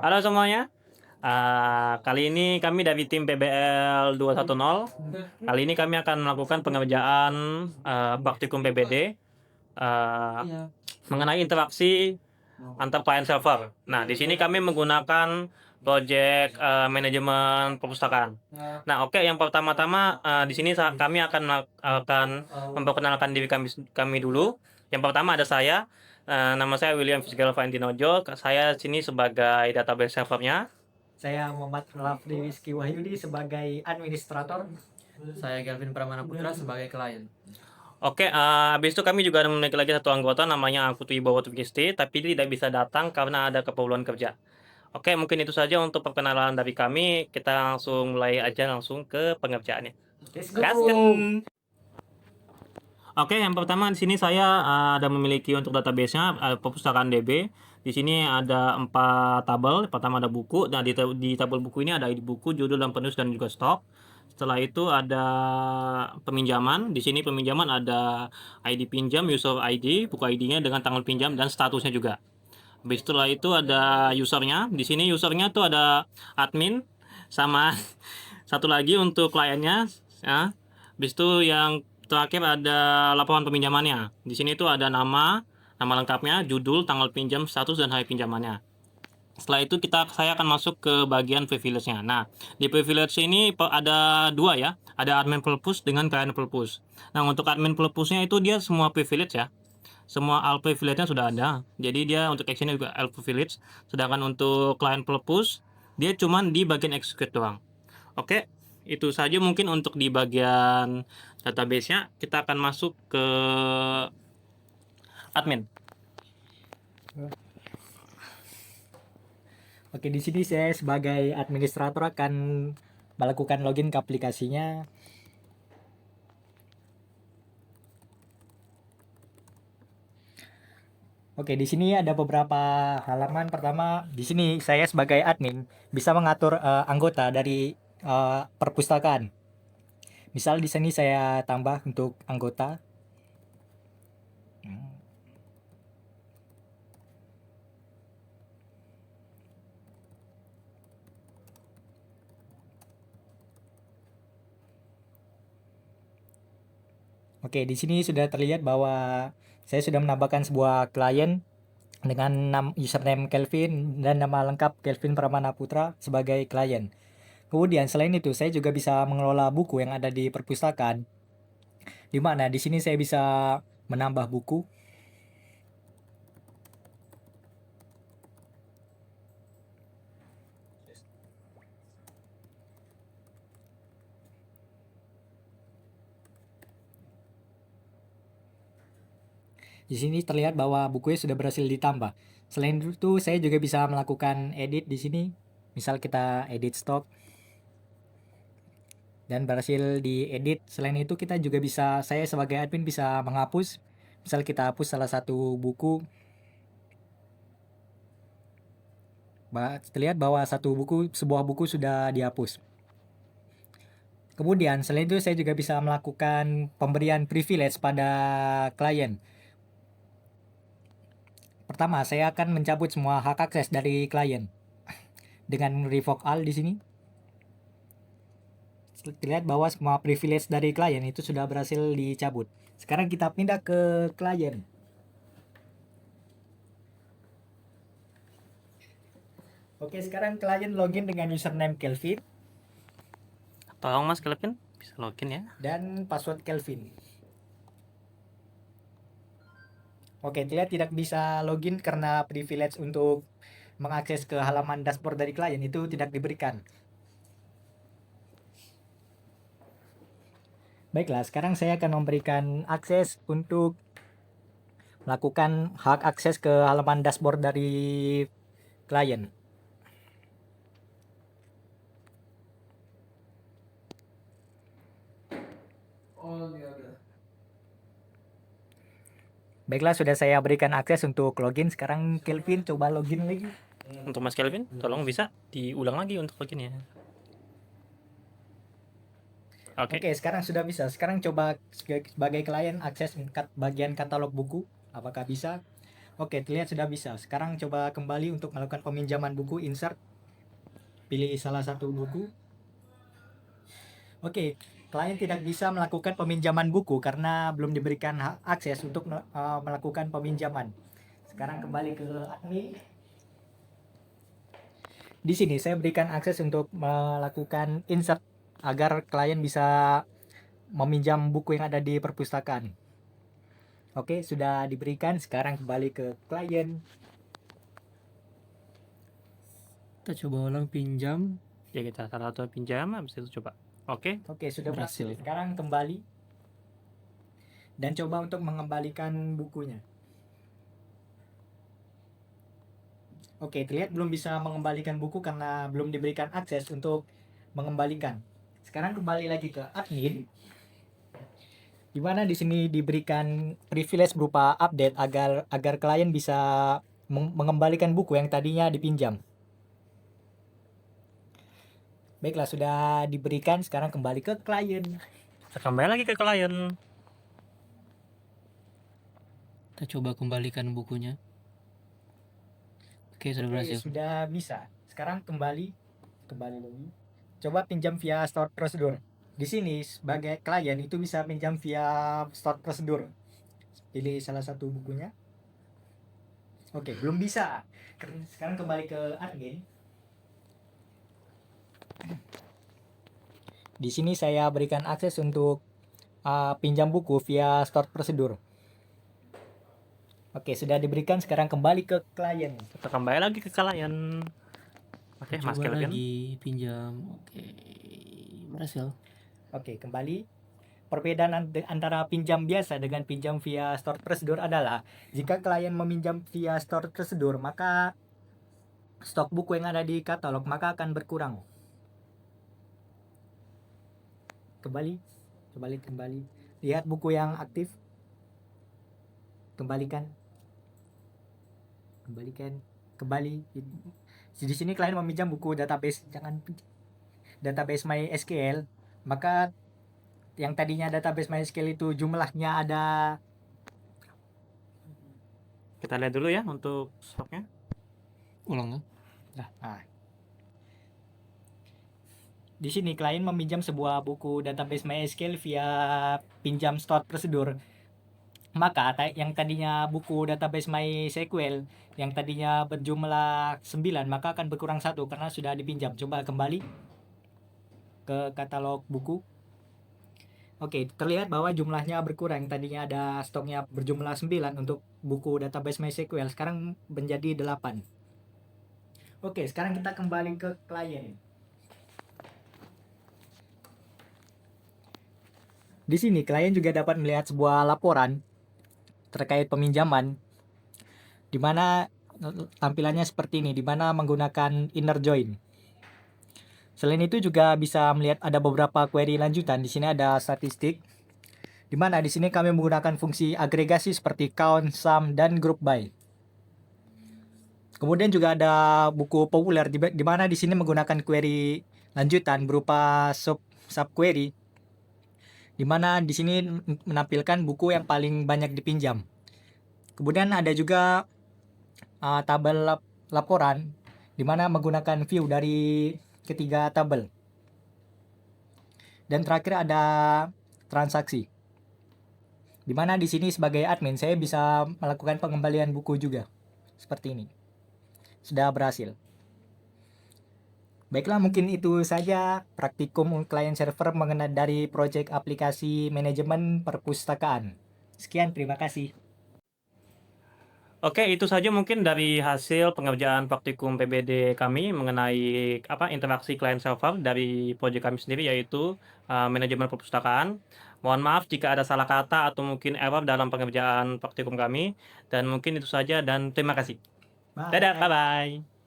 Halo semuanya, kali ini kami dari tim PBL 210. Kali ini kami akan melakukan pengerjaan praktikum PBD mengenai interaksi antar client server. Nah, di sini kami menggunakan project manajemen perpustakaan. Nah, oke, yang pertama-tama di sini kami akan memperkenalkan diri kami dulu. Yang pertama ada saya, nama saya William Fisgal Valentinojo. Saya sini sebagai database servernya. Saya Muhammad Rafli Rizky Wahyudi sebagai administrator. Saya Kelvin Pramana Putra sebagai klien. Oke, habis itu kami juga memiliki lagi satu anggota namanya Putu Ibowo Tristi, tapi tidak bisa datang karena ada keperluan kerja. Oke, mungkin itu saja untuk perkenalan dari kami. Kita langsung mulai aja langsung ke pengerjaannya. Let's go. Gasken. Oke, yang pertama di sini saya ada memiliki untuk database-nya perpustakaan DB. Di sini ada 4 tabel. Pertama ada buku. Nah, di tabel buku ini ada ID buku, judul dan penulis dan juga stok. Setelah itu ada peminjaman. Di sini peminjaman ada ID pinjam, user ID, buku ID-nya dengan tanggal pinjam dan statusnya juga. Habis setelah itu ada usernya. Di sini usernya tuh ada admin sama satu lagi untuk kliennya. Ya. Habis itu yang terakhir ada laporan peminjamannya. Di sini tuh ada nama lengkapnya, judul, tanggal pinjam, status, dan hari pinjamannya. Setelah itu saya akan masuk ke bagian privilege-nya. Nah, di privilege ini ada dua ya. Ada admin purpose dengan client purpose. Nah, untuk admin purpose-nya itu dia semua privilege ya. Semua all privilege-nya sudah ada. Jadi dia untuk action-nya juga all privilege. Sedangkan untuk client purpose, dia cuman di bagian execute doang. Oke, itu saja mungkin untuk di bagian database-nya. Kita akan masuk ke admin. Oke, di sini saya sebagai administrator akan melakukan login ke aplikasinya. Oke, di sini ada beberapa halaman. Pertama, di sini saya sebagai admin bisa mengatur anggota dari perpustakaan. Misal di sini saya tambah untuk anggota. Oke, di sini sudah terlihat bahwa saya sudah menambahkan sebuah klien dengan username Kelvin dan nama lengkap Kelvin Pramana Putra sebagai klien. Kemudian selain itu saya juga bisa mengelola buku yang ada di perpustakaan. Di mana di sini saya bisa menambah buku. Di sini terlihat bahwa bukunya sudah berhasil ditambah. Selain itu saya juga bisa melakukan edit di sini. Misal kita edit stok dan berhasil diedit. Selain itu kita juga bisa, saya sebagai admin bisa menghapus. Misal kita hapus salah satu buku, terlihat bahwa sebuah buku sudah dihapus. Kemudian selain itu saya juga bisa melakukan pemberian privilege pada klien. Pertama, saya akan mencabut semua hak akses dari klien dengan revoke all di sini. Terlihat bahwa semua privilege dari klien itu sudah berhasil dicabut. Sekarang kita pindah ke klien. Oke, sekarang klien login dengan username Kelvin Tolong Mas Kelvin bisa login ya. dan password Kelvin. Oke, terlihat tidak bisa login karena privilege untuk mengakses ke halaman dashboard dari klien itu tidak diberikan. Baiklah, sekarang saya akan memberikan akses untuk melakukan hak akses ke halaman dashboard dari klien. Baiklah, sudah saya berikan akses untuk login. Sekarang Kelvin coba login lagi. Untuk Mas Kelvin, tolong bisa diulang lagi untuk login ya. Oke. Oke, sekarang sudah bisa. Sekarang coba sebagai klien akses bagian katalog buku. Apakah bisa? Oke, terlihat sudah bisa. Sekarang coba kembali untuk melakukan peminjaman buku, insert. Pilih salah satu buku. Oke, klien tidak bisa melakukan peminjaman buku karena belum diberikan akses untuk melakukan peminjaman. Sekarang kembali ke admin. Di sini saya berikan akses untuk melakukan insert agar klien bisa meminjam buku yang ada di perpustakaan. Oke, sudah diberikan. Sekarang kembali ke klien. Kita coba ulang pinjam. Ya, kita salah satu pinjam, habis itu coba. Oke. Oke, sudah berhasil. Berhasil. Sekarang kembali dan coba untuk mengembalikan bukunya. Oke, terlihat belum bisa mengembalikan buku karena belum diberikan akses untuk mengembalikan. Sekarang kembali lagi ke admin. Di mana di sini diberikan privilege berupa update agar klien bisa mengembalikan buku yang tadinya dipinjam. Baiklah, sudah diberikan. Sekarang kembali ke klien. Kita kembali lagi ke klien. Kita coba kembalikan bukunya. Oke, sudah Oke, berhasil. sudah bisa. Sekarang kembali lagi. Coba pinjam via store prosedur. Di sini sebagai klien itu bisa pinjam via store prosedur. Pilih salah satu bukunya. Oke, belum bisa. Sekarang kembali ke admin. Di sini saya berikan akses untuk pinjam buku via store prosedur. Oke, sudah diberikan. Sekarang kembali ke klien. Kita kembali lagi ke klien. Oke, Mas Coba Kelvin. lagi pinjam. Oke, berhasil. Oke, kembali. Perbedaan antara pinjam biasa dengan pinjam via store prosedur adalah jika klien meminjam via store prosedur, maka stok buku yang ada di katalog maka akan berkurang. Kembali. Lihat buku yang aktif. Kembali. Di sini klien meminjam buku database MySQL, maka yang tadinya database MySQL itu jumlahnya ada. Kita lihat dulu ya untuk stoknya. Ulang. Nah, di sini klien meminjam sebuah buku database MySQL via pinjam store prosedur. Maka yang tadinya buku database MySQL yang tadinya berjumlah 9 maka akan berkurang 1 karena sudah dipinjam. Coba kembali ke katalog buku. Oke, terlihat bahwa jumlahnya berkurang. Tadinya ada stoknya berjumlah 9 untuk buku database MySQL, sekarang menjadi 8. Oke, sekarang kita kembali ke klien. Di sini klien juga dapat melihat sebuah laporan terkait peminjaman di mana tampilannya seperti ini, di mana menggunakan inner join. Selain itu juga bisa melihat ada beberapa query lanjutan. Di sini ada statistik, di mana di sini kami menggunakan fungsi agregasi seperti count, sum, dan group by. Kemudian juga ada buku populer di mana di sini menggunakan query lanjutan berupa subquery, di mana di sini menampilkan buku yang paling banyak dipinjam. Kemudian ada juga tabel laporan di mana menggunakan view dari ketiga tabel. Dan terakhir ada transaksi. Di mana di sini sebagai admin saya bisa melakukan pengembalian buku juga. Seperti ini. Sudah berhasil. Baiklah, mungkin itu saja praktikum client server mengenai dari proyek aplikasi manajemen perpustakaan. Sekian, terima kasih. Oke, itu saja mungkin dari hasil pengerjaan praktikum PBD kami mengenai interaksi client server dari proyek kami sendiri, yaitu manajemen perpustakaan. Mohon maaf jika ada salah kata atau mungkin error dalam pengerjaan praktikum kami, dan mungkin itu saja dan terima kasih. Bye. Dadah, bye-bye.